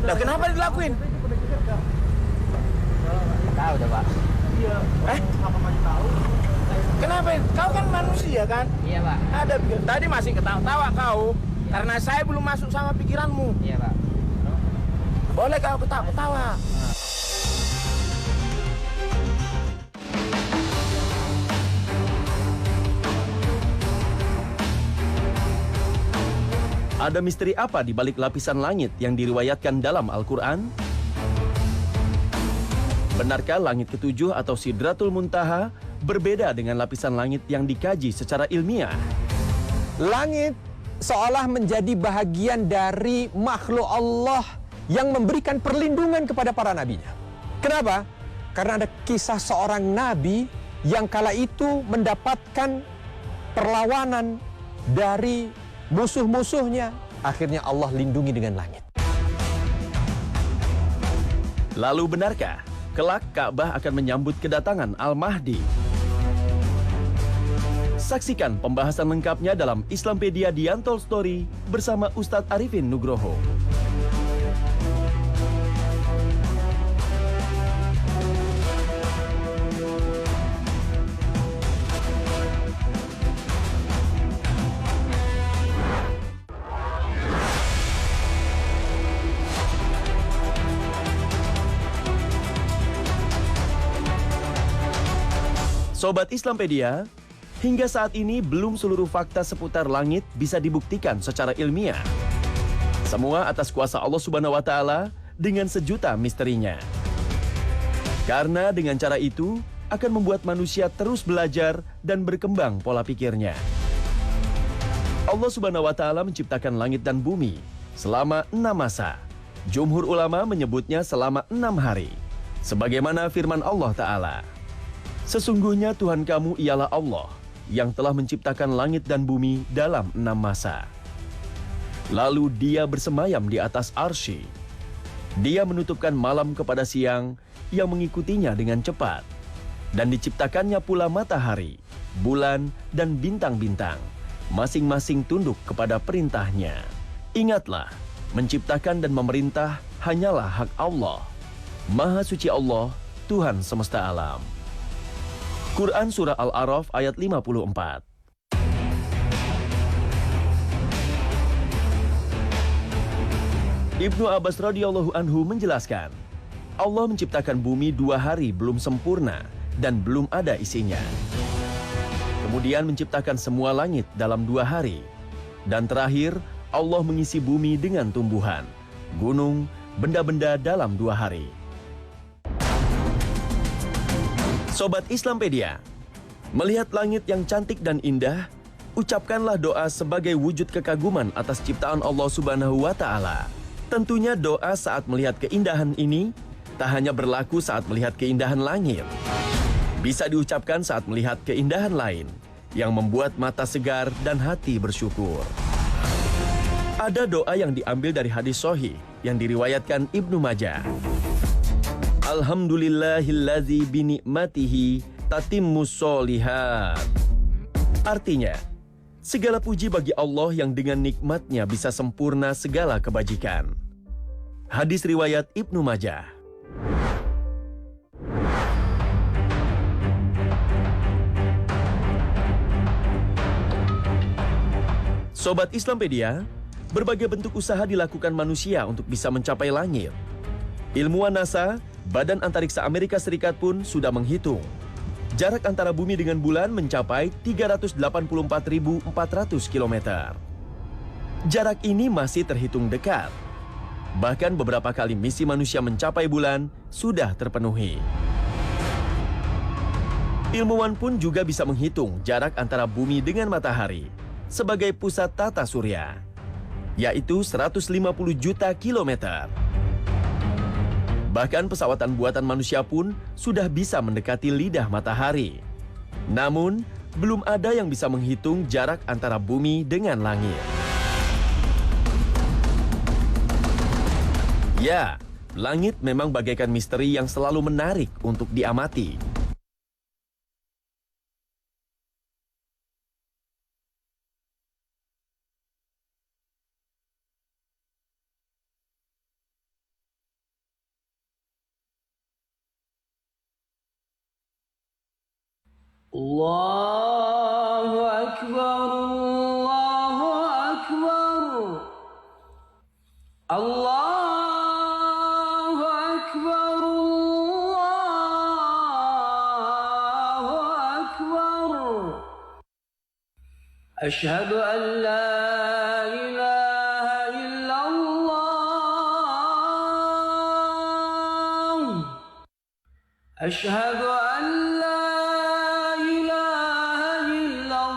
Lah kenapa dilakuin? Tahu coba. Kenapa? Kau kan manusia kan? Iya Pak. Ada pikir. Tadi masih ketawa-tawa kau. Karena saya belum masuk sama pikiranmu. Iya Pak. Boleh kau ketawa-ketawa. Ada misteri apa di balik lapisan langit yang diriwayatkan dalam Al-Quran? Benarkah langit ketujuh atau Sidratul Muntaha berbeda dengan lapisan langit yang dikaji secara ilmiah? Langit seolah menjadi bahagian dari makhluk Allah yang memberikan perlindungan kepada para nabinya. Kenapa? Karena ada kisah seorang nabi yang kala itu mendapatkan perlawanan dari musuh-musuhnya. Akhirnya Allah lindungi dengan langit. Lalu benarkah kelak Ka'bah akan menyambut kedatangan Al-Mahdi? Saksikan pembahasan lengkapnya dalam Islampedia The Untold Story bersama Ustadz Arifin Nugroho. Sobat Islampedia, hingga saat ini belum seluruh fakta seputar langit bisa dibuktikan secara ilmiah. Semua atas kuasa Allah Subhanahu wa Ta'ala dengan sejuta misterinya. Karena dengan cara itu akan membuat manusia terus belajar dan berkembang pola pikirnya. Allah Subhanahu wa Ta'ala menciptakan langit dan bumi selama 6 masa. Jumhur ulama menyebutnya selama 6 hari. Sebagaimana firman Allah Ta'ala, "Sesungguhnya Tuhan kamu ialah Allah yang telah menciptakan langit dan bumi dalam 6 masa. Lalu dia bersemayam di atas arsy. Dia menutupkan malam kepada siang yang mengikutinya dengan cepat. Dan diciptakannya pula matahari, bulan, dan bintang-bintang. Masing-masing tunduk kepada perintahnya. Ingatlah, menciptakan dan memerintah hanyalah hak Allah. Maha suci Allah, Tuhan semesta alam." Quran Surah Al-A'raf ayat 54. Ibnu Abbas radhiyallahu anhu menjelaskan, Allah menciptakan bumi 2 hari belum sempurna dan belum ada isinya. Kemudian menciptakan semua langit dalam 2 hari. Dan terakhir, Allah mengisi bumi dengan tumbuhan, gunung, benda-benda dalam 2 hari. Sobat Islampedia, melihat langit yang cantik dan indah, ucapkanlah doa sebagai wujud kekaguman atas ciptaan Allah Subhanahu wa Ta'ala. Tentunya doa saat melihat keindahan ini tak hanya berlaku saat melihat keindahan langit. Bisa diucapkan saat melihat keindahan lain yang membuat mata segar dan hati bersyukur. Ada doa yang diambil dari hadis sahih yang diriwayatkan Ibnu Majah. Alhamdulillahillazi binikmatihi tatimmus sholihat. Artinya, segala puji bagi Allah yang dengan nikmatnya bisa sempurna segala kebajikan. Hadis riwayat Ibnu Majah. Sobat Islampedia, berbagai bentuk usaha dilakukan manusia untuk bisa mencapai langit. Ilmuwan NASA, Badan Antariksa Amerika Serikat pun sudah menghitung. Jarak antara bumi dengan bulan mencapai 384.400 km. Jarak ini masih terhitung dekat. Bahkan beberapa kali misi manusia mencapai bulan sudah terpenuhi. Ilmuwan pun juga bisa menghitung jarak antara bumi dengan matahari sebagai pusat tata surya, yaitu 150 juta kilometer. Bahkan pesawatan buatan manusia pun sudah bisa mendekati lidah matahari. Namun, belum ada yang bisa menghitung jarak antara bumi dengan langit. Ya, langit memang bagaikan misteri yang selalu menarik untuk diamati. Allahu Akbar, Allahu Akbar, Allahu Akbar, Allahu Akbar. Asyhadu an la ilaha illallah. Asyhadu an la ilaha illallah.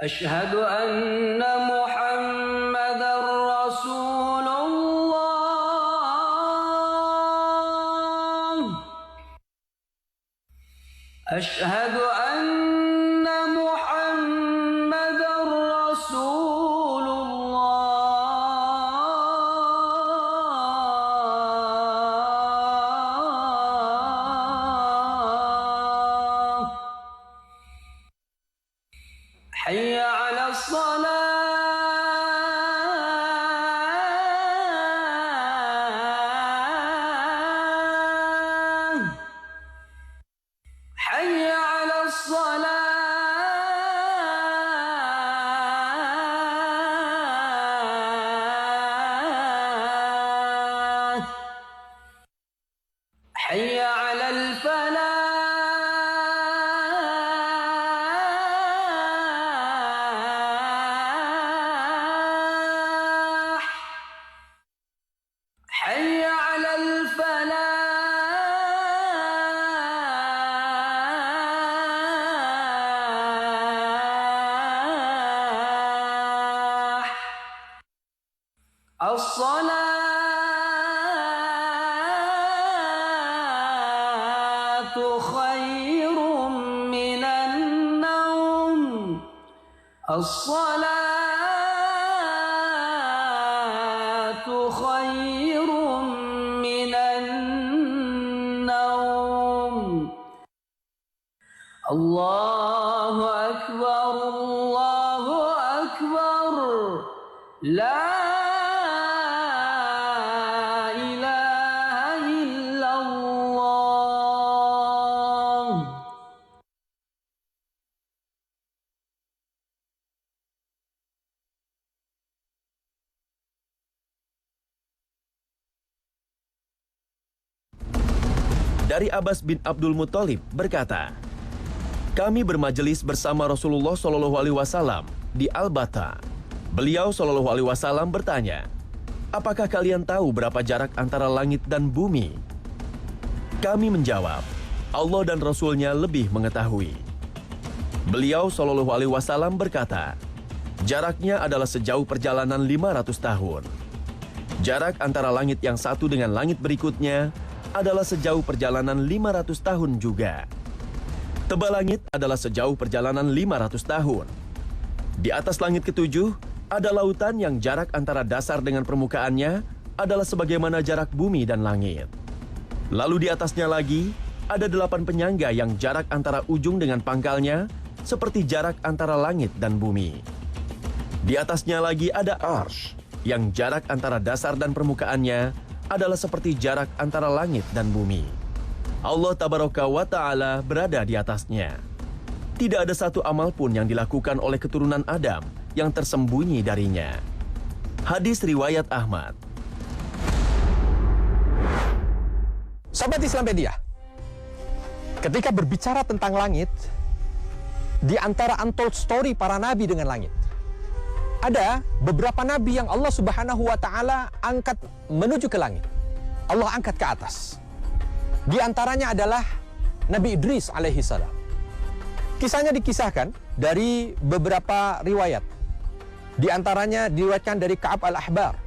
Asyhadu anna Muhammadar Rasulullah. Asyhadu anna Muhammadar Rasulullah. Hayya 'ala shalah. Hayya 'ala salah. Hayya 'alal falah. Hayya 'alal falah. As-salatu khairum minan naum. As-salatu khairum minan naum. Allahu Akbar, Allahu Akbar. La ilaha illallah. Dari Abbas bin Abdul Muthalib berkata, kami bermajelis bersama Rasulullah Shallallahu Alaihi Wasallam di Al-Bata. Beliau Shallallahu Alaihi Wasallam bertanya, apakah kalian tahu berapa jarak antara langit dan bumi? Kami menjawab, Allah dan Rasulnya lebih mengetahui. Beliau Shallallahu Alaihi Wasallam berkata, jaraknya adalah sejauh perjalanan 500 tahun. Jarak antara langit yang satu dengan langit berikutnya adalah sejauh perjalanan 500 tahun juga. Tebal langit adalah sejauh perjalanan 500 tahun. Di atas langit ketujuh, ada lautan yang jarak antara dasar dengan permukaannya adalah sebagaimana jarak bumi dan langit. Lalu di atasnya lagi, ada 8 penyangga yang jarak antara ujung dengan pangkalnya seperti jarak antara langit dan bumi. Di atasnya lagi ada Arsy, yang jarak antara dasar dan permukaannya adalah seperti jarak antara langit dan bumi. Allah Tabaraka wa Ta'ala berada di atasnya. Tidak ada satu amal pun yang dilakukan oleh keturunan Adam yang tersembunyi darinya. Hadis riwayat Ahmad. Sobat Islampedia, ketika berbicara tentang langit, di antara untold story para nabi dengan langit, ada beberapa nabi yang Allah Subhanahu wa Ta'ala angkat menuju ke langit. Allah angkat ke atas. Di antaranya adalah Nabi Idris alaihi salam. Kisahnya dikisahkan dari beberapa riwayat. Di antaranya diriwayatkan dari Ka'ab al-Ahbar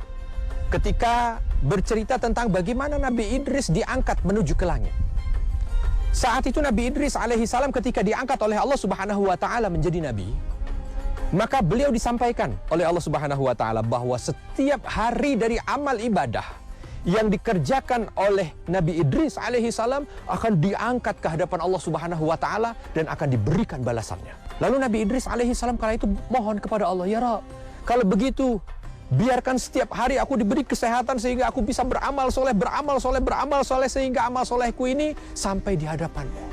ketika bercerita tentang bagaimana Nabi Idris diangkat menuju ke langit. Saat itu Nabi Idris alaihi salam ketika diangkat oleh Allah Subhanahu wa Ta'ala menjadi nabi, maka beliau disampaikan oleh Allah Subhanahu wa Ta'ala bahwa setiap hari dari amal ibadah yang dikerjakan oleh Nabi Idris alaihi salam akan diangkat ke hadapan Allah Subhanahu wa Ta'ala dan akan diberikan balasannya. Lalu Nabi Idris alaihi salam kala itu mohon kepada Allah, ya Rabb, kalau begitu biarkan setiap hari aku diberi kesehatan sehingga aku bisa beramal soleh, sehingga amal solehku ini sampai di hadapanmu.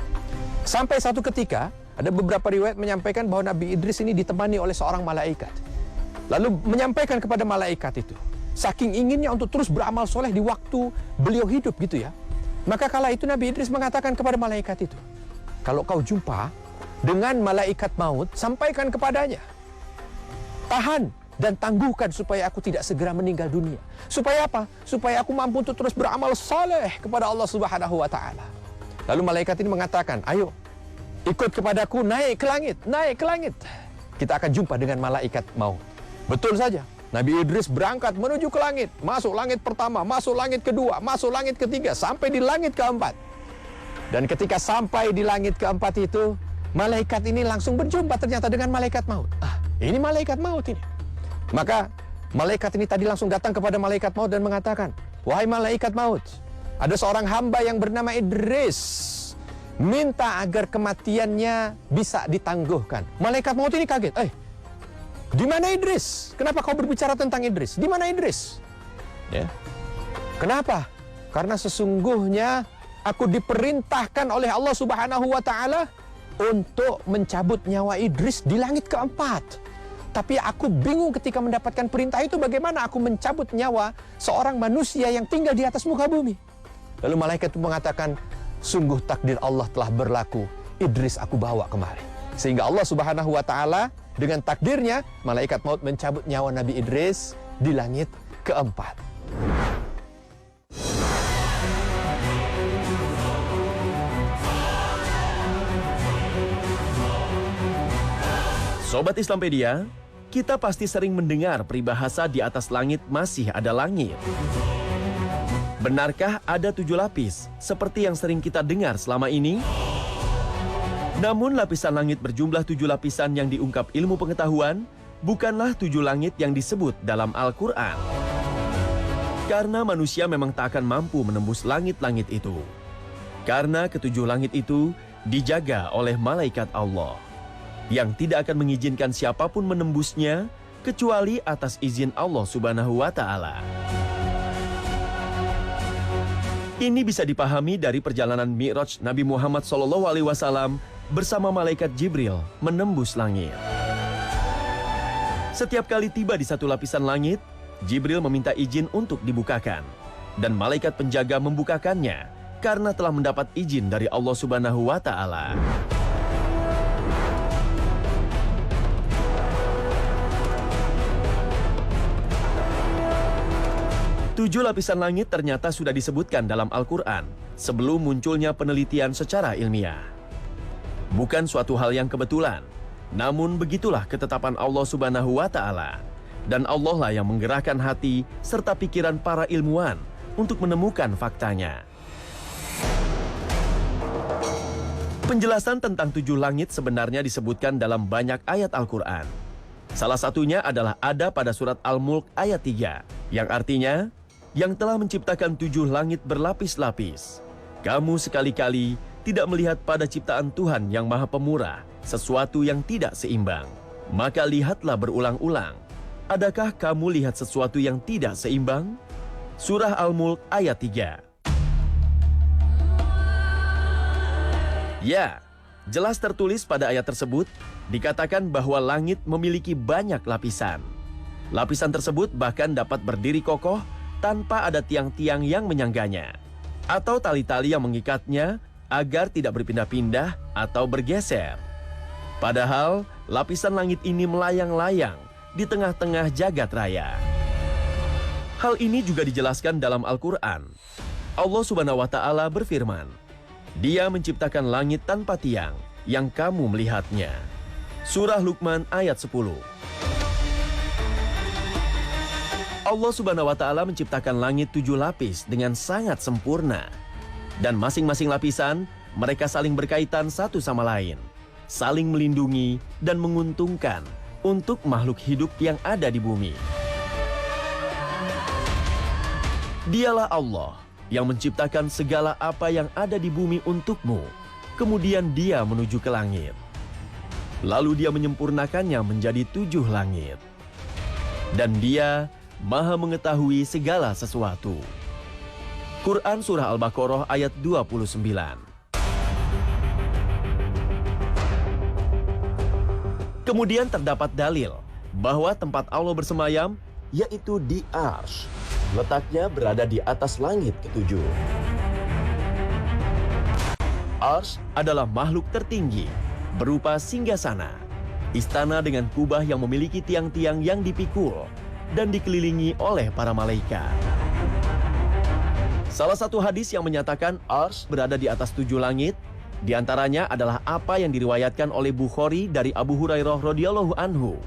Sampai satu ketika, ada beberapa riwayat menyampaikan bahwa Nabi Idris ini ditemani oleh seorang malaikat. Lalu menyampaikan kepada malaikat itu, saking inginnya untuk terus beramal soleh di waktu beliau hidup gitu ya. Maka kala itu Nabi Idris mengatakan kepada malaikat itu, kalau kau jumpa dengan malaikat maut, sampaikan kepadanya, tahan dan tangguhkan supaya aku tidak segera meninggal dunia. Supaya apa? Supaya aku mampu untuk terus beramal saleh kepada Allah Subhanahu wa taala. Lalu malaikat ini mengatakan, "Ayo, ikut kepadaku, naik ke langit, naik ke langit. Kita akan jumpa dengan malaikat maut." Betul saja. Nabi Idris berangkat menuju ke langit, masuk langit pertama, masuk langit kedua, masuk langit ketiga, sampai di langit keempat. Dan ketika sampai di langit keempat itu, malaikat ini langsung berjumpa ternyata dengan malaikat maut. Ini malaikat maut ini. Maka malaikat ini tadi langsung datang kepada malaikat maut dan mengatakan, "Wahai malaikat maut, ada seorang hamba yang bernama Idris, minta agar kematiannya bisa ditangguhkan." Malaikat maut ini kaget, di mana Idris? Kenapa kau berbicara tentang Idris? Di mana Idris? Ya. Kenapa? Karena sesungguhnya aku diperintahkan oleh Allah Subhanahu wa taala untuk mencabut nyawa Idris di langit keempat. Tapi aku bingung ketika mendapatkan perintah itu, bagaimana aku mencabut nyawa seorang manusia yang tinggal di atas muka bumi. Lalu malaikat itu mengatakan, sungguh takdir Allah telah berlaku, Idris aku bawa kemari. Sehingga Allah Subhanahu wa taala dengan takdirnya, malaikat maut mencabut nyawa Nabi Idris di langit keempat. Sobat Islampedia, kita pasti sering mendengar peribahasa di atas langit masih ada langit. Benarkah ada 7 lapis seperti yang sering kita dengar selama ini? Namun lapisan langit berjumlah 7 lapisan yang diungkap ilmu pengetahuan bukanlah 7 langit yang disebut dalam Al-Quran. Karena manusia memang tak akan mampu menembus langit-langit itu. Karena ketujuh langit itu dijaga oleh malaikat Allah, yang tidak akan mengizinkan siapapun menembusnya kecuali atas izin Allah Subhanahu wa taala. Ini bisa dipahami dari perjalanan Mi'raj Nabi Muhammad SAW bersama malaikat Jibril menembus langit. Setiap kali tiba di satu lapisan langit, Jibril meminta izin untuk dibukakan, dan malaikat penjaga membukakannya karena telah mendapat izin dari Allah Subhanahu wa taala. Tujuh lapisan langit ternyata sudah disebutkan dalam Al-Quran sebelum munculnya penelitian secara ilmiah. Bukan suatu hal yang kebetulan, namun begitulah ketetapan Allah Subhanahu wa taala. Dan Allah lah yang menggerakkan hati serta pikiran para ilmuwan untuk menemukan faktanya. Penjelasan tentang 7 langit sebenarnya disebutkan dalam banyak ayat Al-Quran. Salah satunya adalah ada pada surat Al-Mulk ayat 3, yang artinya, yang telah menciptakan 7 langit berlapis-lapis. Kamu sekali-kali tidak melihat pada ciptaan Tuhan yang Maha Pemurah sesuatu yang tidak seimbang. Maka lihatlah berulang-ulang. Adakah kamu lihat sesuatu yang tidak seimbang? Surah Al-Mulk ayat 3. Ya, jelas tertulis pada ayat tersebut, dikatakan bahwa langit memiliki banyak lapisan. Lapisan tersebut bahkan dapat berdiri kokoh tanpa ada tiang-tiang yang menyangganya, atau tali-tali yang mengikatnya agar tidak berpindah-pindah atau bergeser. Padahal, lapisan langit ini melayang-layang di tengah-tengah jagat raya. Hal ini juga dijelaskan dalam Al-Quran. Allah Subhanahu wa taala berfirman, Dia menciptakan langit tanpa tiang yang kamu melihatnya. Surah Luqman ayat 10. Allah Subhanahu wa taala menciptakan langit 7 lapis dengan sangat sempurna. Dan masing-masing lapisan mereka saling berkaitan satu sama lain, saling melindungi dan menguntungkan untuk makhluk hidup yang ada di bumi. Dialah Allah yang menciptakan segala apa yang ada di bumi untukmu. Kemudian Dia menuju ke langit. Lalu Dia menyempurnakannya menjadi 7 langit. Dan Dia Maha mengetahui segala sesuatu. Quran Surah Al-Baqarah ayat 29. Kemudian terdapat dalil bahwa tempat Allah bersemayam yaitu di Arsy. Letaknya berada di atas langit ketujuh. Arsy adalah makhluk tertinggi berupa singgasana, istana dengan kubah yang memiliki tiang-tiang yang dipikul dan dikelilingi oleh para malaikat. Salah satu hadis yang menyatakan Arsy berada di atas 7 langit, di antaranya adalah apa yang diriwayatkan oleh Bukhari dari Abu Hurairah radhiyallahu anhu.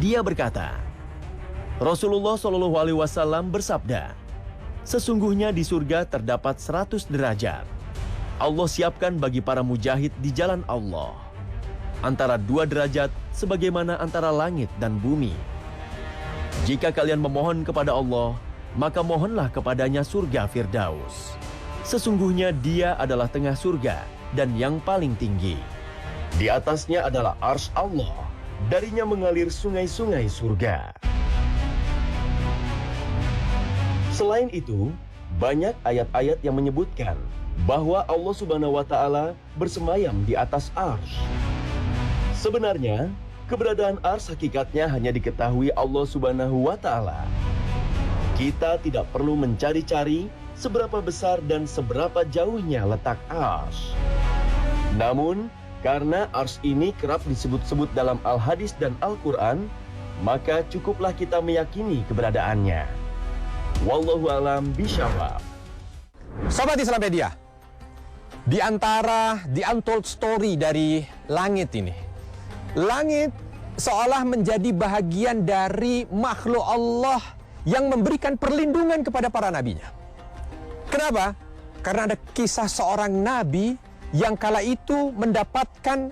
Dia berkata, Rasulullah Shallallahu alaihi wasallam bersabda, sesungguhnya di surga terdapat 100 derajat. Allah siapkan bagi para mujahid di jalan Allah antara 2 derajat sebagaimana antara langit dan bumi. Jika kalian memohon kepada Allah, maka mohonlah kepadanya surga Firdaus. Sesungguhnya dia adalah tengah surga dan yang paling tinggi. Di atasnya adalah Arsy Allah. Darinya mengalir sungai-sungai surga. Selain itu, banyak ayat-ayat yang menyebutkan bahwa Allah Subhanahu wa Ta'ala bersemayam di atas Arsy. Sebenarnya, keberadaan Arsy hakikatnya hanya diketahui Allah Subhanahu wa Ta'ala. Kita tidak perlu mencari-cari seberapa besar dan seberapa jauhnya letak Arsy. Namun, karena Arsy ini kerap disebut-sebut dalam Al-Hadis dan Al-Quran, maka cukuplah kita meyakini keberadaannya. Wallahu a'lam bishawab. Sobat Islamedia, di antara the untold story dari langit ini, langit seolah menjadi bahagian dari makhluk Allah yang memberikan perlindungan kepada para nabinya. Kenapa? Karena ada kisah seorang nabi yang kala itu mendapatkan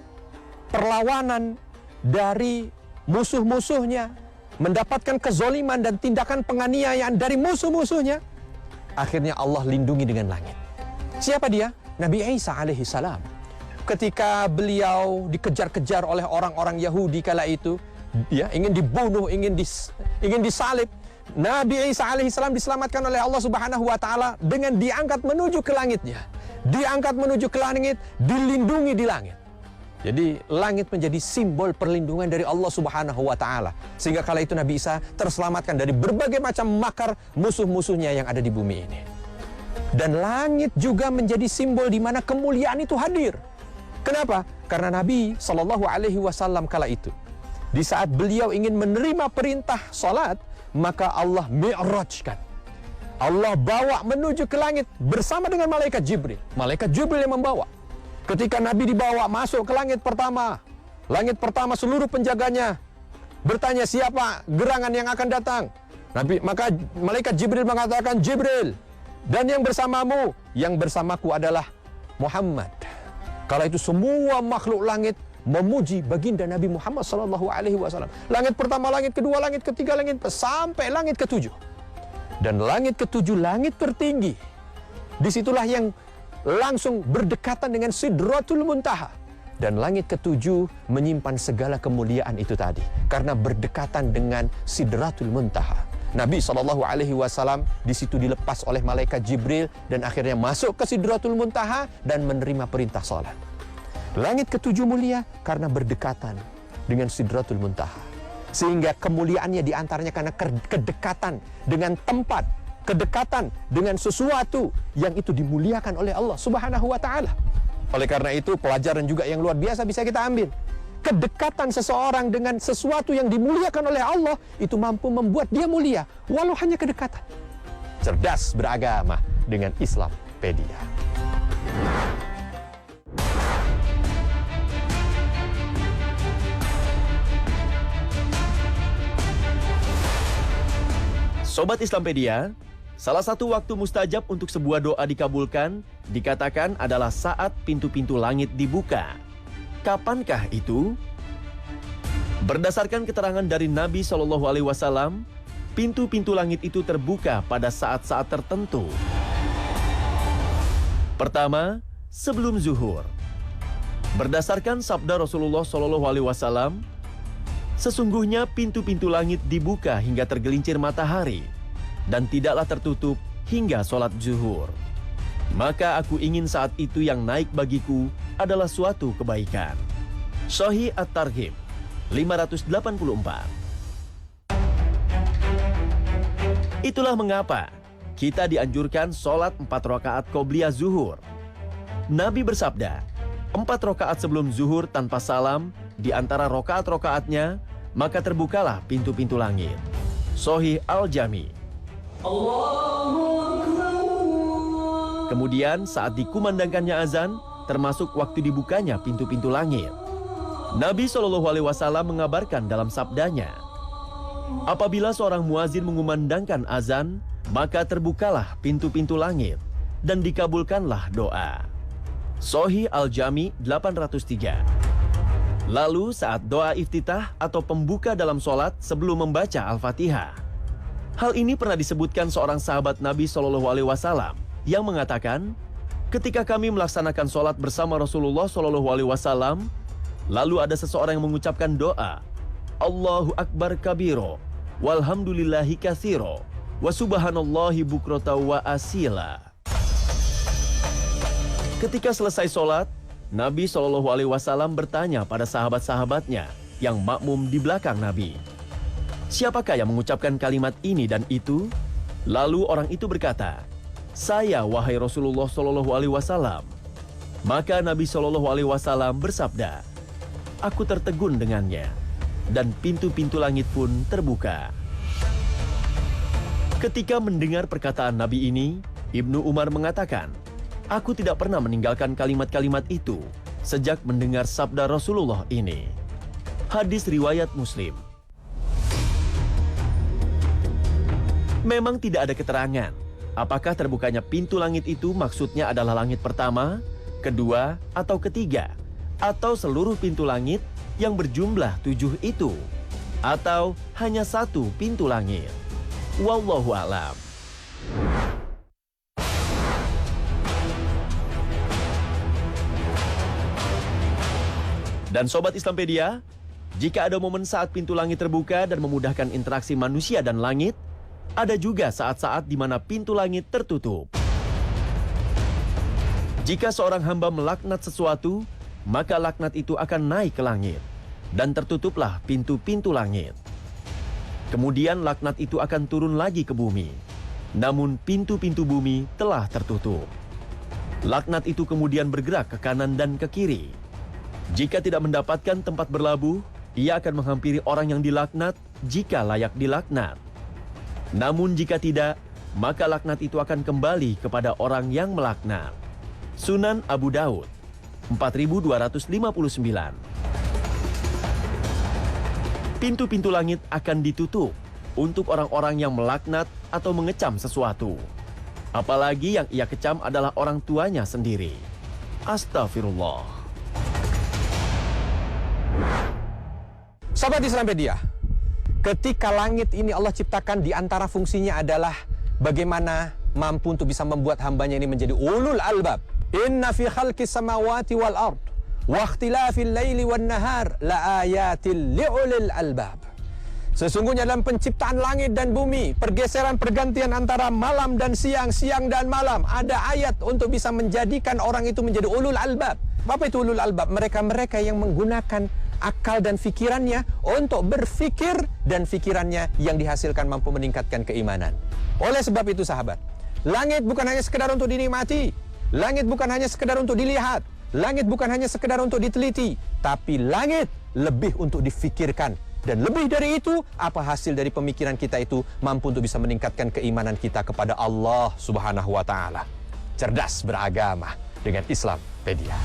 perlawanan dari musuh-musuhnya, mendapatkan kezoliman dan tindakan penganiayaan dari musuh-musuhnya. Akhirnya Allah lindungi dengan langit. Siapa dia? Nabi Isa alaihi salam. Ketika beliau dikejar-kejar oleh orang-orang Yahudi kala itu, ya, ingin dibunuh, ingin disalib, Nabi Isa alaihi salam diselamatkan oleh Allah Subhanahu wa Ta'ala dengan diangkat menuju ke langitnya. Diangkat menuju ke langit, dilindungi di langit. Jadi langit menjadi simbol perlindungan dari Allah Subhanahu wa Ta'ala. Sehingga kala itu Nabi Isa terselamatkan dari berbagai macam makar musuh-musuhnya yang ada di bumi ini. Dan langit juga menjadi simbol di mana kemuliaan itu hadir. Kenapa? Karena Nabi Shallallahu alaihi wasallam kala itu, di saat beliau ingin menerima perintah salat, maka Allah mi'rajkan. Allah bawa menuju ke langit bersama dengan malaikat Jibril. Malaikat Jibril yang membawa. Ketika Nabi dibawa masuk ke langit pertama seluruh penjaganya bertanya siapa gerangan yang akan datang. Maka malaikat Jibril mengatakan, Jibril, dan yang bersamamu, yang bersamaku adalah Muhammad. Kala itu semua makhluk langit memuji baginda Nabi Muhammad sallallahu alaihi wasallam. Langit pertama, langit kedua, langit ketiga, langit sampai langit ketujuh. Dan langit ketujuh, langit tertinggi. Disitulah yang langsung berdekatan dengan Sidratul Muntaha. Dan langit ketujuh menyimpan segala kemuliaan itu tadi, karena berdekatan dengan Sidratul Muntaha. Nabi SAW di situ dilepas oleh malaikat Jibril dan akhirnya masuk ke Sidratul Muntaha dan menerima perintah salat. Langit ketujuh mulia karena berdekatan dengan Sidratul Muntaha. Sehingga kemuliaannya diantaranya karena kedekatan dengan tempat, kedekatan dengan sesuatu yang itu dimuliakan oleh Allah Subhanahu wa Ta'ala. Oleh karena itu, pelajaran juga yang luar biasa bisa kita ambil. Kedekatan seseorang dengan sesuatu yang dimuliakan oleh Allah itu mampu membuat dia mulia, walau hanya kedekatan. Cerdas beragama dengan Islampedia. Sobat Islampedia, salah satu waktu mustajab untuk sebuah doa dikabulkan dikatakan adalah saat pintu-pintu langit dibuka. Kapankah itu? Berdasarkan keterangan dari Nabi SAW, pintu-pintu langit itu terbuka pada saat-saat tertentu. Pertama, sebelum zuhur. Berdasarkan sabda Rasulullah SAW, Sesungguhnya pintu-pintu langit dibuka hingga tergelincir matahari dan tidaklah tertutup hingga sholat zuhur. Maka aku ingin saat itu yang naik bagiku adalah suatu kebaikan. Sahih At-Targhib 584. Itulah mengapa kita dianjurkan sholat 4 rakaat qobliyah zuhur. Nabi bersabda, 4 rakaat sebelum zuhur tanpa salam, di antara rakaat-rakaatnya, maka terbukalah pintu-pintu langit. Sahih Al-Jami. Kemudian saat dikumandangkannya azan, termasuk waktu dibukanya pintu-pintu langit. Nabi SAW mengabarkan dalam sabdanya, apabila seorang muazin mengumandangkan azan, maka terbukalah pintu-pintu langit dan dikabulkanlah doa. Sahih Al-Jami 803. Lalu saat doa iftitah atau pembuka dalam sholat sebelum membaca Al-Fatihah. Hal ini pernah disebutkan seorang sahabat Nabi SAW yang mengatakan, ketika kami melaksanakan sholat bersama Rasulullah SAW, lalu ada seseorang yang mengucapkan doa, Allahu Akbar kabiro, walhamdulillahi katsiro, wa subhanallahi bukrata wa asila. Ketika selesai sholat, Nabi SAW bertanya pada sahabat-sahabatnya yang makmum di belakang Nabi, siapakah yang mengucapkan kalimat ini dan itu? Lalu orang itu berkata, saya wahai Rasulullah SAW. Maka Nabi SAW bersabda, aku tertegun dengannya, dan pintu-pintu langit pun terbuka. Ketika mendengar perkataan Nabi ini, Ibnu Umar mengatakan, aku tidak pernah meninggalkan kalimat-kalimat itu sejak mendengar sabda Rasulullah ini. Hadis riwayat Muslim. Memang tidak ada keterangan apakah terbukanya pintu langit itu maksudnya adalah langit pertama, kedua, atau ketiga, atau seluruh pintu langit yang berjumlah 7 itu, atau hanya 1 pintu langit. Wallahu a'lam. Dan Sobat Islampedia, jika ada momen saat pintu langit terbuka dan memudahkan interaksi manusia dan langit, ada juga saat-saat di mana pintu langit tertutup. Jika seorang hamba melaknat sesuatu, maka laknat itu akan naik ke langit, dan tertutuplah pintu-pintu langit. Kemudian laknat itu akan turun lagi ke bumi, namun pintu-pintu bumi telah tertutup. Laknat itu kemudian bergerak ke kanan dan ke kiri. Jika tidak mendapatkan tempat berlabuh, ia akan menghampiri orang yang dilaknat jika layak dilaknat. Namun jika tidak, maka laknat itu akan kembali kepada orang yang melaknat. Sunan Abu Daud 4259. Pintu-pintu langit akan ditutup untuk orang-orang yang melaknat atau mengecam sesuatu. Apalagi yang ia kecam adalah orang tuanya sendiri. Astagfirullah. Sobat Islampedia, ketika langit ini Allah ciptakan, di antara fungsinya adalah bagaimana mampu untuk bisa membuat hambanya ini menjadi ulul albab. Inna fi khalqis samawati wal ard wa ikhtilafil laili wan nahar la ayatil liulil albab. Sesungguhnya dalam penciptaan langit dan bumi, pergeseran pergantian antara malam dan siang, siang dan malam, ada ayat untuk bisa menjadikan orang itu menjadi ulul albab. Apa itu ulul albab? Mereka-mereka yang menggunakan akal dan fikirannya untuk berfikir, dan fikirannya yang dihasilkan mampu meningkatkan keimanan. Oleh sebab itu sahabat, langit bukan hanya sekedar untuk dinikmati, langit bukan hanya sekedar untuk dilihat, langit bukan hanya sekedar untuk diteliti, tapi langit lebih untuk difikirkan. Dan lebih dari itu, apa hasil dari pemikiran kita itu mampu untuk bisa meningkatkan keimanan kita kepada Allah Subhanahu wa Ta'ala. Cerdas beragama dengan Islampedia.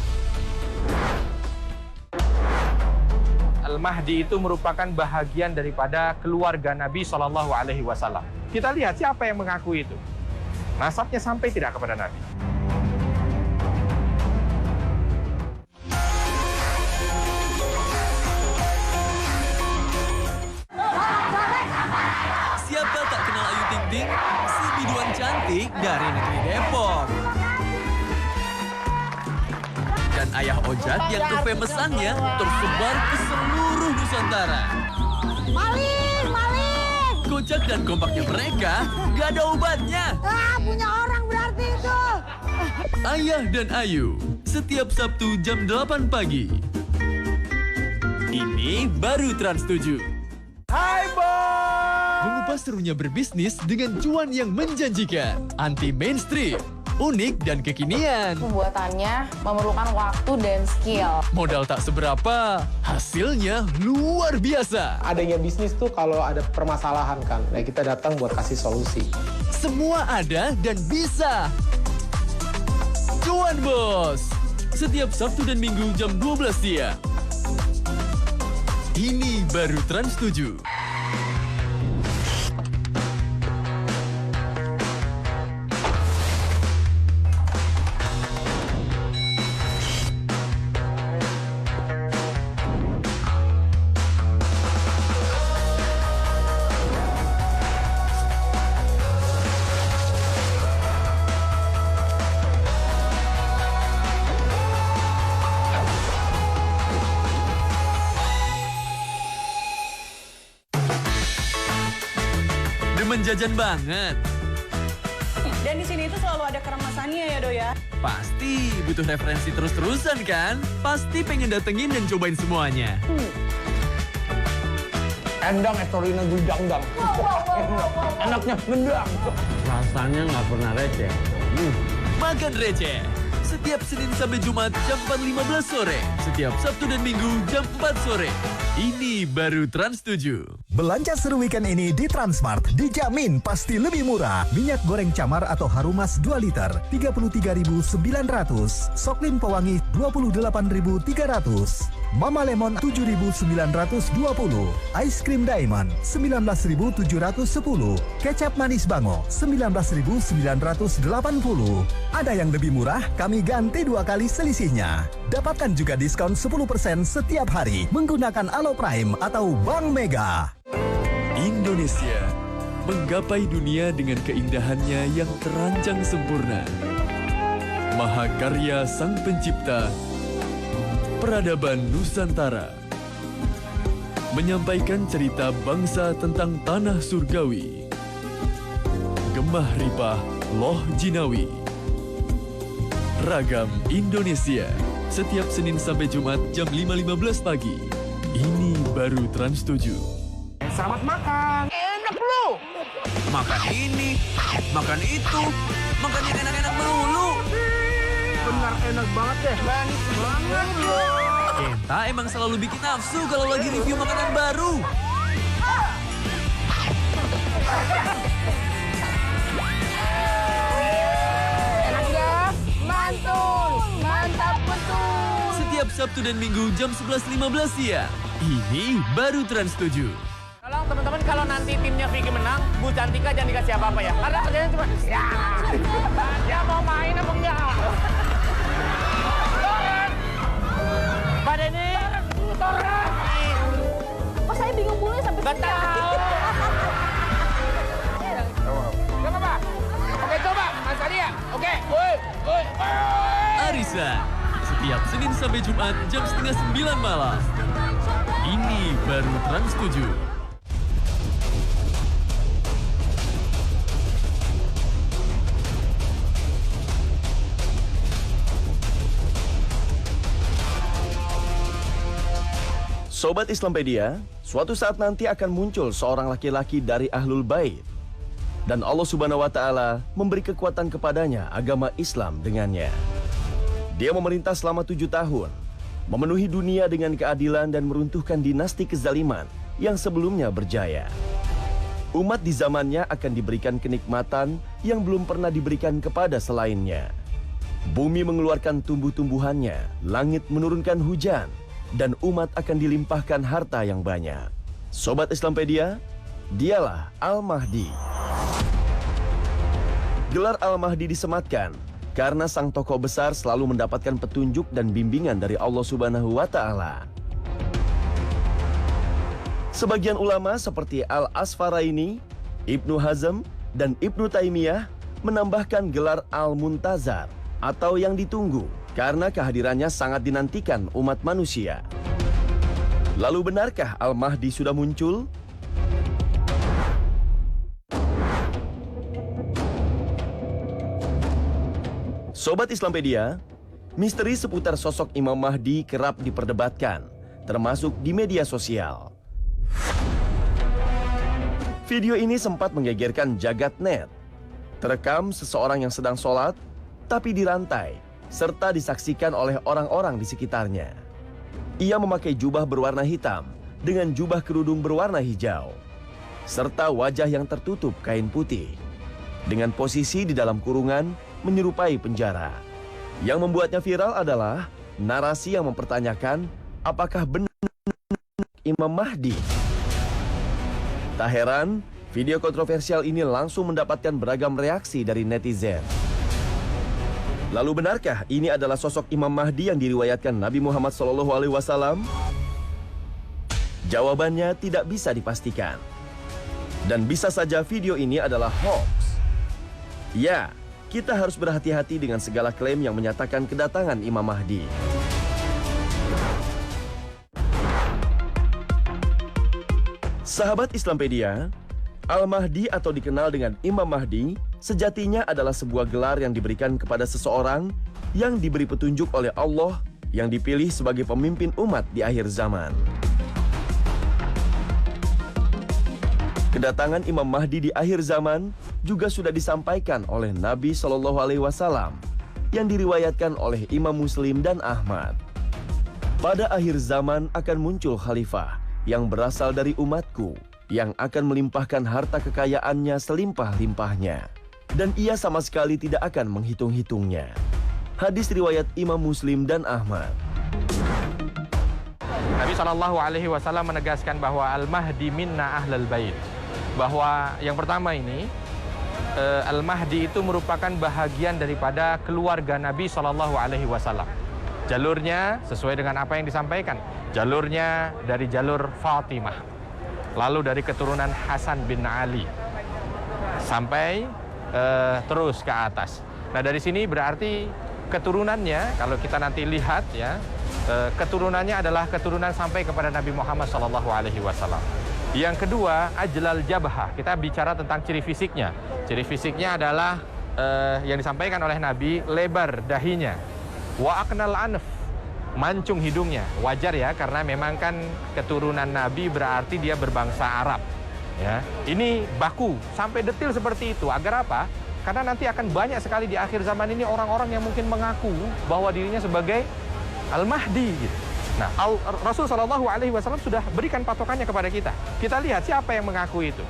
Al-Mahdi itu merupakan bahagian daripada keluarga Nabi SAW. Kita lihat siapa yang mengaku itu. Nasabnya sampai tidak kepada Nabi. Siapa tak kenal Ayu Ting Ting? Si biduan cantik dari negeri Depok. Dan ayah Ojat yang kefamousannya tersebar ke seluruh seluruh Nusantara. Maling, maling! Kocak dan kompaknya mereka gak ada obatnya. Punya orang berarti itu. Ayah dan Ayu, setiap Sabtu jam 8 pagi. Ini baru Trans 7. Hai bos. Mengupas serunya berbisnis dengan cuan yang menjanjikan. Anti mainstream, unik dan kekinian. Pembuatannya memerlukan waktu dan skill. Modal tak seberapa, hasilnya luar biasa. Adanya bisnis tuh kalau ada permasalahan kan, nah kita datang buat kasih solusi. Semua ada dan bisa. Cuan Bos, setiap Sabtu dan Minggu jam 12 siang. Ini baru Trans 7. Menjajan banget. Dan di sini itu selalu ada keremasannya ya, Do ya. Pasti butuh referensi terus-terusan kan? Pasti pengen datengin dan cobain semuanya. Endang estorina gudang-dang. Enaknya nendang. Rasanya nggak pernah receh. Makan receh. Setiap Senin sampai Jumat jam 4.15 sore. Setiap Sabtu dan Minggu jam 4 sore. Ini baru Trans 7. Belanja seru weekend ini di Transmart dijamin pasti lebih murah. Minyak goreng camar atau Harumas 2 liter 33.900, Soklin pewangi 28.300, Mama Lemon 7.920, Ice Cream Diamond 19.710, Kecap Manis Bango 19.980. Ada yang lebih murah, kami ganti 2 kali selisihnya. Dapatkan juga diskon 10% setiap hari menggunakan Alo Prime atau Bank Mega. Indonesia menggapai dunia dengan keindahannya yang terancang sempurna. Mahakarya Sang Pencipta, Peradaban Nusantara, menyampaikan cerita bangsa tentang tanah surgawi. Gemah Ripah Loh Jinawi. Ragam Indonesia, setiap Senin sampai Jumat jam 5.15 pagi. Ini baru Trans 7. Selamat makan. Enak lu. Makan ini, makan itu, makan yang enak-enak melulu. Benar enak banget deh. Manis banget lu. Kenta emang selalu bikin nafsu kalau lagi review makanan baru. Enak ya? Mantul. Mantap betul. Setiap Sabtu dan Minggu jam 11.15 siang. Ini baru Trans 7. Tolong teman-teman kalau nanti timnya Vicky menang, Bu Cantika jangan dikasih apa-apa ya. Karena kerjanya cuma ya mau main apa enggak. Pak Denny, Kok saya bingung mulu sampai nggak tahu. Gak apa-apa. Oke coba, Mas Arya. Oke, woi. Arisan, setiap Senin sampai Jumat jam 8:30 malam. Ini baru Trans 7. Sobat Islampedia, suatu saat nanti akan muncul seorang laki-laki dari Ahlul Bait. Dan Allah Subhanahu wa Ta'ala memberi kekuatan kepadanya agama Islam dengannya. Dia memerintah selama 7 tahun, memenuhi dunia dengan keadilan dan meruntuhkan dinasti kezaliman yang sebelumnya berjaya. Umat di zamannya akan diberikan kenikmatan yang belum pernah diberikan kepada selainnya. Bumi mengeluarkan tumbuh-tumbuhannya, langit menurunkan hujan, dan umat akan dilimpahkan harta yang banyak. Sobat Islampedia, dialah Al-Mahdi. Gelar Al-Mahdi disematkan karena sang tokoh besar selalu mendapatkan petunjuk dan bimbingan dari Allah Subhanahu wa Ta'ala. Sebagian ulama seperti Al-Asfaraini, Ibnu Hazm, dan Ibnu Taimiyah menambahkan gelar Al-Muntazar atau yang ditunggu karena kehadirannya sangat dinantikan umat manusia. Lalu benarkah Al-Mahdi sudah muncul? Sobat Islampedia, misteri seputar sosok Imam Mahdi kerap diperdebatkan, termasuk di media sosial. Video ini sempat menggegerkan jagat net. Terekam seseorang yang sedang sholat, tapi dirantai, serta disaksikan oleh orang-orang di sekitarnya. Ia memakai jubah berwarna hitam dengan jubah kerudung berwarna hijau, serta wajah yang tertutup kain putih, dengan posisi di dalam kurungan menyerupai penjara. Yang membuatnya viral adalah narasi yang mempertanyakan apakah benar Imam Mahdi. Tak heran, video kontroversial ini langsung mendapatkan beragam reaksi dari netizen. Lalu benarkah ini adalah sosok Imam Mahdi yang diriwayatkan Nabi Muhammad SAW? Jawabannya tidak bisa dipastikan. Dan bisa saja video ini adalah hoax. Ya, kita harus berhati-hati dengan segala klaim yang menyatakan kedatangan Imam Mahdi. Sahabat Islampedia, Al-Mahdi atau dikenal dengan Imam Mahdi sejatinya adalah sebuah gelar yang diberikan kepada seseorang yang diberi petunjuk oleh Allah yang dipilih sebagai pemimpin umat di akhir zaman. Kedatangan Imam Mahdi di akhir zaman juga sudah disampaikan oleh Nabi SAW yang diriwayatkan oleh Imam Muslim dan Ahmad. Pada akhir zaman akan muncul khalifah yang berasal dari umatku, yang akan melimpahkan harta kekayaannya selimpah-limpahnya, dan ia sama sekali tidak akan menghitung-hitungnya. Hadis riwayat Imam Muslim dan Ahmad. Nabi SAW menegaskan bahwa Al-Mahdi minna ahlal bait. Bahwa yang pertama ini, Al-Mahdi itu merupakan bahagian daripada keluarga Nabi SAW. Jalurnya sesuai dengan apa yang disampaikan. Jalurnya dari jalur Fatimah, lalu dari keturunan Hasan bin Ali, sampai terus ke atas. Nah dari sini berarti keturunannya, kalau kita nanti lihat ya, keturunannya adalah keturunan sampai kepada Nabi Muhammad SAW. Yang kedua, ajlal jabhah. Kita bicara tentang ciri fisiknya. Ciri fisiknya adalah yang disampaikan oleh Nabi, lebar dahinya. Wa aknal anf, mancung hidungnya. Wajar ya, karena memang kan keturunan Nabi berarti dia berbangsa Arab. Ya, ini baku sampai detil seperti itu. Agar apa? Karena nanti akan banyak sekali di akhir zaman ini orang-orang yang mungkin mengaku bahwa dirinya sebagai Al-Mahdi. Gitu. Nah, Rasul SAW sudah berikan patokannya kepada kita. Kita lihat siapa yang mengaku itu.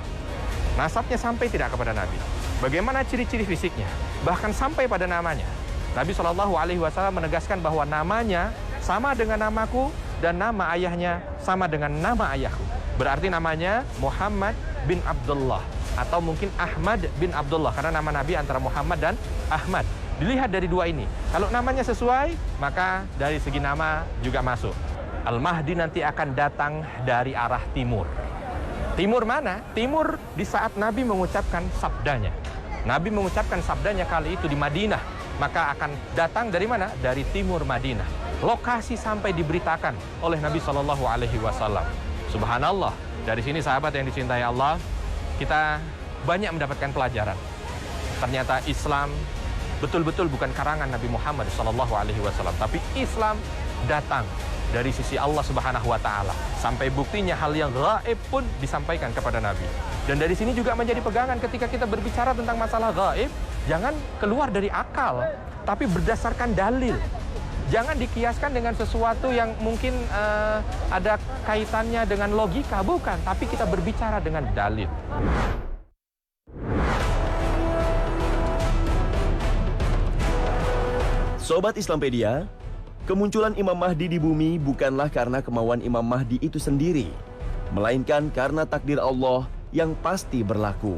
Nasabnya sampai tidak kepada Nabi. Bagaimana ciri-ciri fisiknya? Bahkan sampai pada namanya. Nabi SAW menegaskan bahwa namanya sama dengan namaku dan nama ayahnya sama dengan nama ayahku. Berarti namanya Muhammad bin Abdullah atau mungkin Ahmad bin Abdullah, karena nama Nabi antara Muhammad dan Ahmad. Dilihat dari dua ini. Kalau namanya sesuai, maka dari segi nama juga masuk. Al-Mahdi nanti akan datang dari arah timur. Timur mana? Timur di saat Nabi mengucapkan sabdanya. Nabi mengucapkan sabdanya kali itu di Madinah. Maka akan datang dari mana? Dari timur Madinah. Lokasi sampai diberitakan oleh Nabi SAW. Subhanallah. Dari sini sahabat yang dicintai Allah, kita banyak mendapatkan pelajaran. Ternyata Islam betul-betul bukan karangan Nabi Muhammad SAW, tapi Islam datang dari sisi Allah Subhanahu wa Ta'ala. Sampai buktinya hal yang gaib pun disampaikan kepada Nabi. Dan dari sini juga menjadi pegangan ketika kita berbicara tentang masalah gaib, jangan keluar dari akal, tapi berdasarkan dalil. Jangan dikiaskan dengan sesuatu yang mungkin ada kaitannya dengan logika, bukan. Tapi kita berbicara dengan dalil. Sobat Islampedia, kemunculan Imam Mahdi di bumi bukanlah karena kemauan Imam Mahdi itu sendiri, melainkan karena takdir Allah yang pasti berlaku.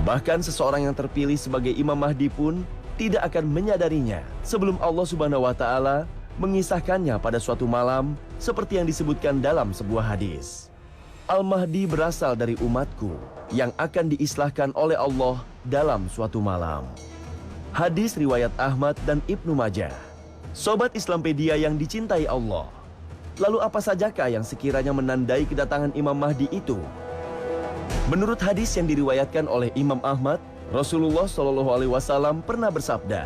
Bahkan seseorang yang terpilih sebagai Imam Mahdi pun tidak akan menyadarinya sebelum Allah Subhanahu wa Ta'ala mengisahkannya pada suatu malam, seperti yang disebutkan dalam sebuah hadis. Al-Mahdi berasal dari umatku yang akan diislahkan oleh Allah dalam suatu malam. Hadis riwayat Ahmad dan Ibnu Majah. Sobat Islampedia yang dicintai Allah, Lalu apa sajakah yang sekiranya menandai kedatangan Imam Mahdi itu? Menurut hadis yang diriwayatkan oleh Imam Ahmad, Rasulullah SAW pernah bersabda,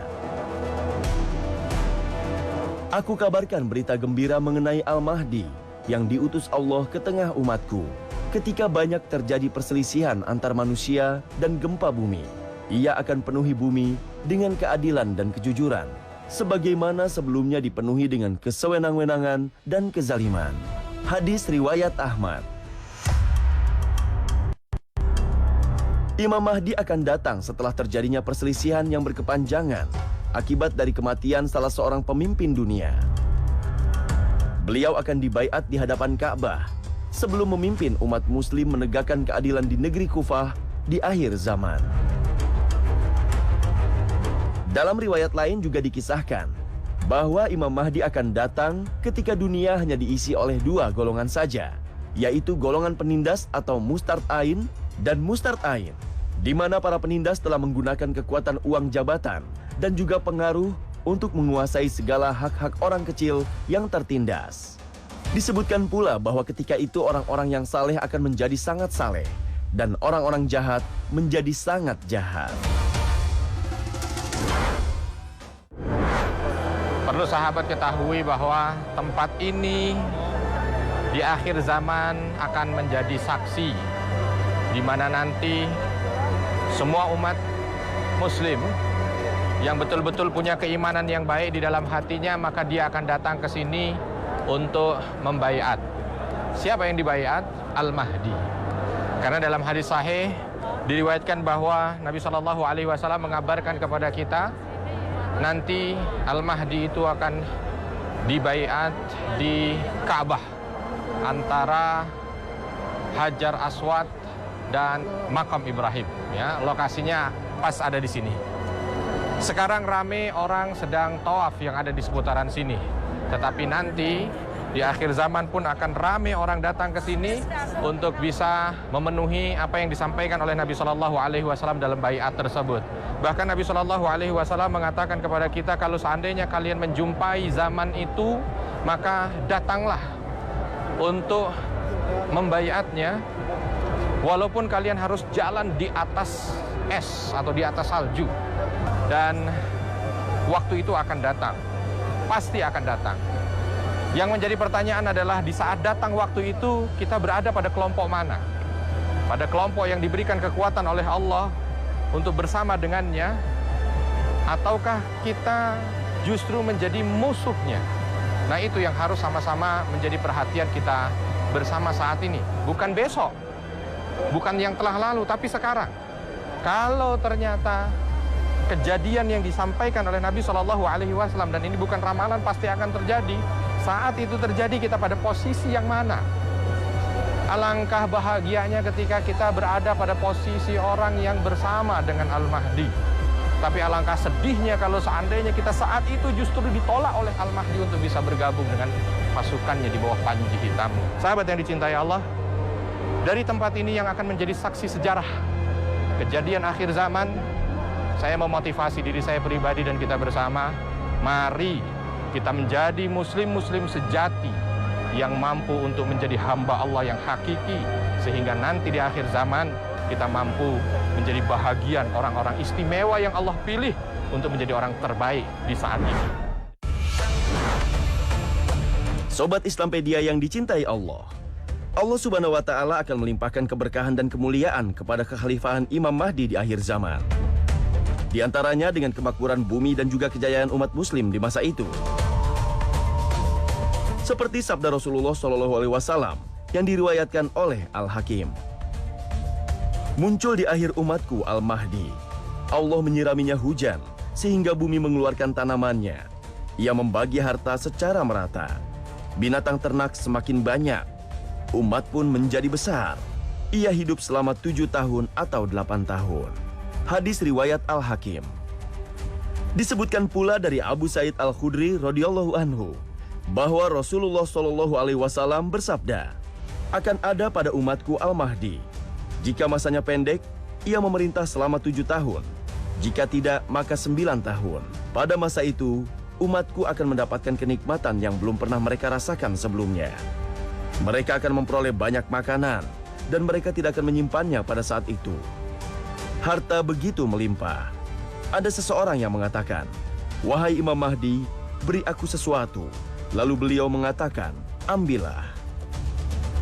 "Aku kabarkan berita gembira mengenai Al-Mahdi yang diutus Allah ke tengah umatku. Ketika banyak terjadi perselisihan antar manusia dan gempa bumi, ia akan penuhi bumi dengan keadilan dan kejujuran, sebagaimana sebelumnya dipenuhi dengan kesewenang-wenangan dan kezaliman." Hadis riwayat Ahmad. Imam Mahdi akan datang setelah terjadinya perselisihan yang berkepanjangan akibat dari kematian salah seorang pemimpin dunia. Beliau akan dibaiat di hadapan Ka'bah sebelum memimpin umat muslim menegakkan keadilan di negeri Kufah di akhir zaman. Dalam riwayat lain juga dikisahkan bahwa Imam Mahdi akan datang ketika dunia hanya diisi oleh dua golongan saja, yaitu golongan penindas atau mustard ain dan mustard ain, di mana para penindas telah menggunakan kekuatan uang jabatan dan juga pengaruh untuk menguasai segala hak-hak orang kecil yang tertindas. Disebutkan pula bahwa ketika itu orang-orang yang saleh akan menjadi sangat saleh dan orang-orang jahat menjadi sangat jahat. Perlu sahabat ketahui bahwa tempat ini di akhir zaman akan menjadi saksi di mana nanti semua umat muslim yang betul-betul punya keimanan yang baik di dalam hatinya, maka dia akan datang ke sini untuk membaiat. Siapa yang dibaiat? Al-Mahdi. Karena dalam hadis sahih diriwayatkan bahwa Nabi SAW mengabarkan kepada kita nanti Al-Mahdi itu akan dibaiat di Ka'bah antara Hajar Aswad dan Makam Ibrahim, ya, lokasinya pas ada di sini. Sekarang rame orang sedang tawaf yang ada di seputaran sini, tetapi nanti di akhir zaman pun akan rame orang datang ke sini untuk bisa memenuhi apa yang disampaikan oleh Nabi SAW dalam baiat tersebut. Bahkan Nabi SAW mengatakan kepada kita, kalau seandainya kalian menjumpai zaman itu, maka datanglah untuk membaiatnya. Walaupun kalian harus jalan di atas es atau di atas salju. Dan waktu itu akan datang. Pasti akan datang. Yang menjadi pertanyaan adalah di saat datang waktu itu kita berada pada kelompok mana? Pada kelompok yang diberikan kekuatan oleh Allah untuk bersama dengannya, ataukah kita justru menjadi musuhnya? Nah, itu yang harus sama-sama menjadi perhatian kita bersama saat ini. Bukan besok. Bukan yang telah lalu, tapi sekarang. Kalau ternyata kejadian yang disampaikan oleh Nabi SAW, dan ini bukan ramalan, pasti akan terjadi. Saat itu terjadi, kita pada posisi yang mana? Alangkah bahagianya ketika kita berada pada posisi orang yang bersama dengan Al-Mahdi. Tapi alangkah sedihnya kalau seandainya kita saat itu justru ditolak oleh Al-Mahdi untuk bisa bergabung dengan pasukannya di bawah panji hitam. Sahabat yang dicintai Allah, dari tempat ini yang akan menjadi saksi sejarah kejadian akhir zaman, saya memotivasi diri saya pribadi dan kita bersama, mari kita menjadi muslim-muslim sejati yang mampu untuk menjadi hamba Allah yang hakiki, sehingga nanti di akhir zaman kita mampu menjadi bahagian orang-orang istimewa yang Allah pilih untuk menjadi orang terbaik di saat ini. Sobat Islampedia yang dicintai Allah, Allah Subhanahu wa Ta'ala akan melimpahkan keberkahan dan kemuliaan kepada kekhalifahan Imam Mahdi di akhir zaman. Di antaranya dengan kemakmuran bumi dan juga kejayaan umat muslim di masa itu. Seperti sabda Rasulullah SAW yang diriwayatkan oleh Al-Hakim. Muncul di akhir umatku Al-Mahdi. Allah menyiraminya hujan sehingga bumi mengeluarkan tanamannya. Ia membagi harta secara merata. Binatang ternak semakin banyak. Umat pun menjadi besar. Ia hidup selama 7 tahun atau 8 tahun. Hadis riwayat Al-Hakim. Disebutkan pula dari Abu Sa'id Al-Khudri radhiyallahu anhu bahwa Rasulullah SAW bersabda, akan ada pada umatku Al-Mahdi. Jika masanya pendek, ia memerintah selama 7 tahun. Jika tidak, maka 9 tahun. Pada masa itu, umatku akan mendapatkan kenikmatan yang belum pernah mereka rasakan sebelumnya. Mereka akan memperoleh banyak makanan, dan mereka tidak akan menyimpannya pada saat itu. Harta begitu melimpah. Ada seseorang yang mengatakan, "Wahai Imam Mahdi, beri aku sesuatu." Lalu beliau mengatakan, "Ambillah."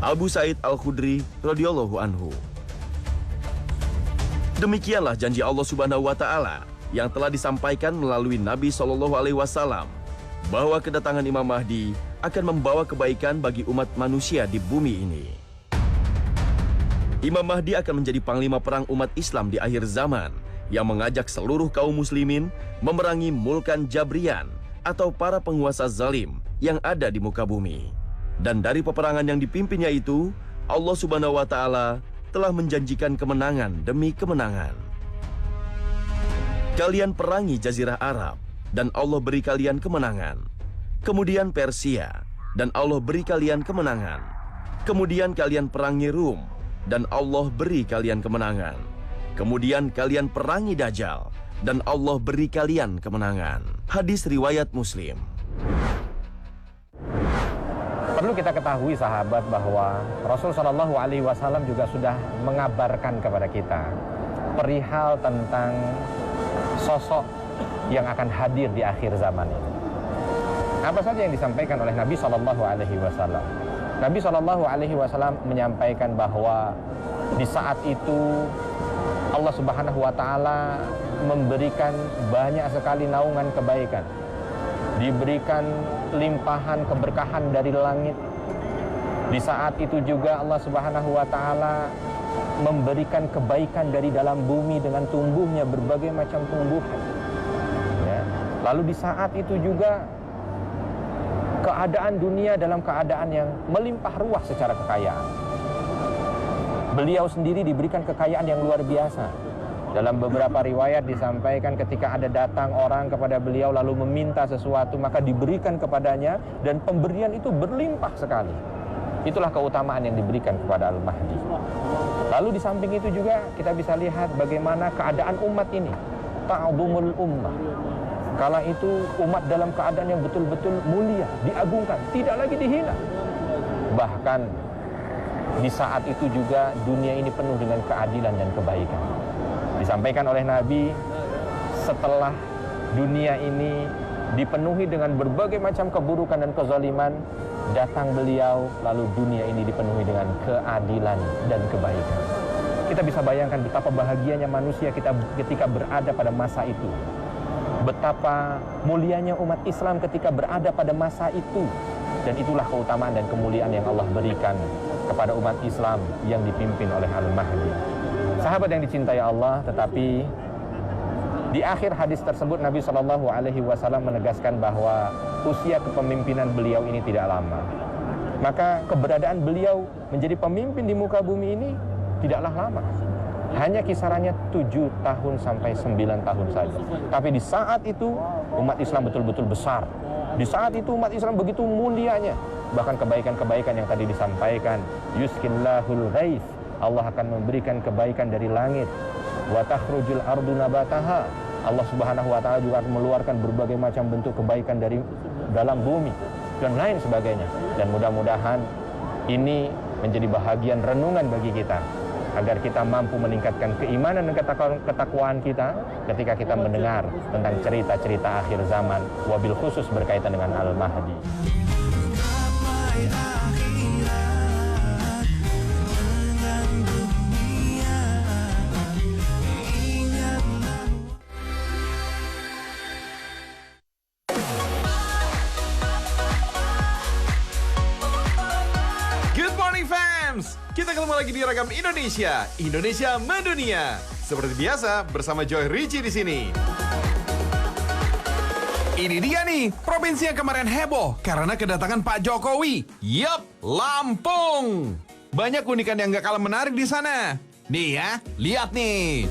Abu Sa'id Al-Khudri radhiyallahu anhu. Demikianlah janji Allah Subhanahu wa taala yang telah disampaikan melalui Nabi SAW bahwa kedatangan Imam Mahdi akan membawa kebaikan bagi umat manusia di bumi ini. Imam Mahdi akan menjadi panglima perang umat Islam di akhir zaman yang mengajak seluruh kaum muslimin memerangi Mulkan Jabrian atau para penguasa zalim yang ada di muka bumi. Dan dari peperangan yang dipimpinnya itu, Allah Subhanahu wa taala telah menjanjikan kemenangan demi kemenangan. Kalian perangi Jazirah Arab, dan Allah beri kalian kemenangan. Kemudian Persia, dan Allah beri kalian kemenangan. Kemudian kalian perangi Rum, dan Allah beri kalian kemenangan. Kemudian kalian perangi Dajjal, dan Allah beri kalian kemenangan. Hadis riwayat Muslim. Perlu kita ketahui sahabat bahwa Rasul Shallallahu Alaihi Wasallam juga sudah mengabarkan kepada kita perihal tentang sosok yang akan hadir di akhir zaman ini. Apa saja yang disampaikan oleh Nabi Shallallahu Alaihi Wasallam? Nabi Shallallahu Alaihi Wasallam menyampaikan bahwa di saat itu Allah Subhanahu Wa Taala memberikan banyak sekali naungan kebaikan. Diberikan limpahan keberkahan dari langit. Di saat itu juga Allah Subhanahu wa taala memberikan kebaikan dari dalam bumi dengan tumbuhnya berbagai macam tumbuhan. Ya. Lalu di saat itu juga keadaan dunia dalam keadaan yang melimpah ruah secara kekayaan. Beliau sendiri diberikan kekayaan yang luar biasa. Dalam beberapa riwayat disampaikan ketika ada datang orang kepada beliau lalu meminta sesuatu, maka diberikan kepadanya dan pemberian itu berlimpah sekali. Itulah keutamaan yang diberikan kepada Al-Mahdi. Lalu di samping itu juga kita bisa lihat bagaimana keadaan umat ini. Ta'zumul ummah. Kala itu umat dalam keadaan yang betul-betul mulia, diagungkan, tidak lagi dihina. Bahkan di saat itu juga dunia ini penuh dengan keadilan dan kebaikan. Disampaikan oleh Nabi, setelah dunia ini dipenuhi dengan berbagai macam keburukan dan kezaliman, datang beliau, lalu dunia ini dipenuhi dengan keadilan dan kebaikan. Kita bisa bayangkan betapa bahagianya manusia kita ketika berada pada masa itu. Betapa mulianya umat Islam ketika berada pada masa itu. Dan itulah keutamaan dan kemuliaan yang Allah berikan kepada umat Islam yang dipimpin oleh Al-Mahdi. Sahabat yang dicintai Allah, tetapi di akhir hadis tersebut Nabi Shallallahu Alaihi Wasallam menegaskan bahwa usia kepemimpinan beliau ini tidak lama. Maka keberadaan beliau menjadi pemimpin di muka bumi ini tidaklah lama. Hanya kisarannya 7 tahun sampai 9 tahun saja. Tapi di saat itu umat Islam betul-betul besar. Di saat itu umat Islam begitu mulianya. Bahkan kebaikan-kebaikan yang tadi disampaikan, yuskinlahul ghais, Allah akan memberikan kebaikan dari langit. Wa takhrujul ardu nabataha. Allah Subhanahu wa taala juga akan mengeluarkan berbagai macam bentuk kebaikan dari dalam bumi dan lain sebagainya. Dan mudah-mudahan ini menjadi bahagian renungan bagi kita agar kita mampu meningkatkan keimanan dan ketakwaan kita ketika kita mendengar tentang cerita-cerita akhir zaman, wabil khusus berkaitan dengan Al-Mahdi. Kita ketemu lagi di Ragam Indonesia, Indonesia Mendunia. Seperti biasa bersama Joy Ricci di sini. Ini dia nih, provinsi yang kemarin heboh karena kedatangan Pak Jokowi. Yup, Lampung. Banyak keunikan yang gak kalah menarik di sana. Nih ya, lihat nih.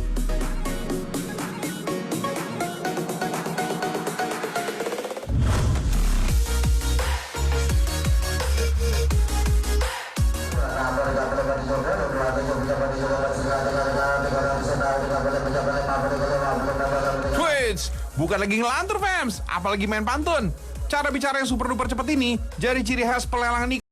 Bukan lagi ngelantur, fams, apalagi main pantun. Cara bicara yang super duper cepat ini jadi ciri khas pelelangan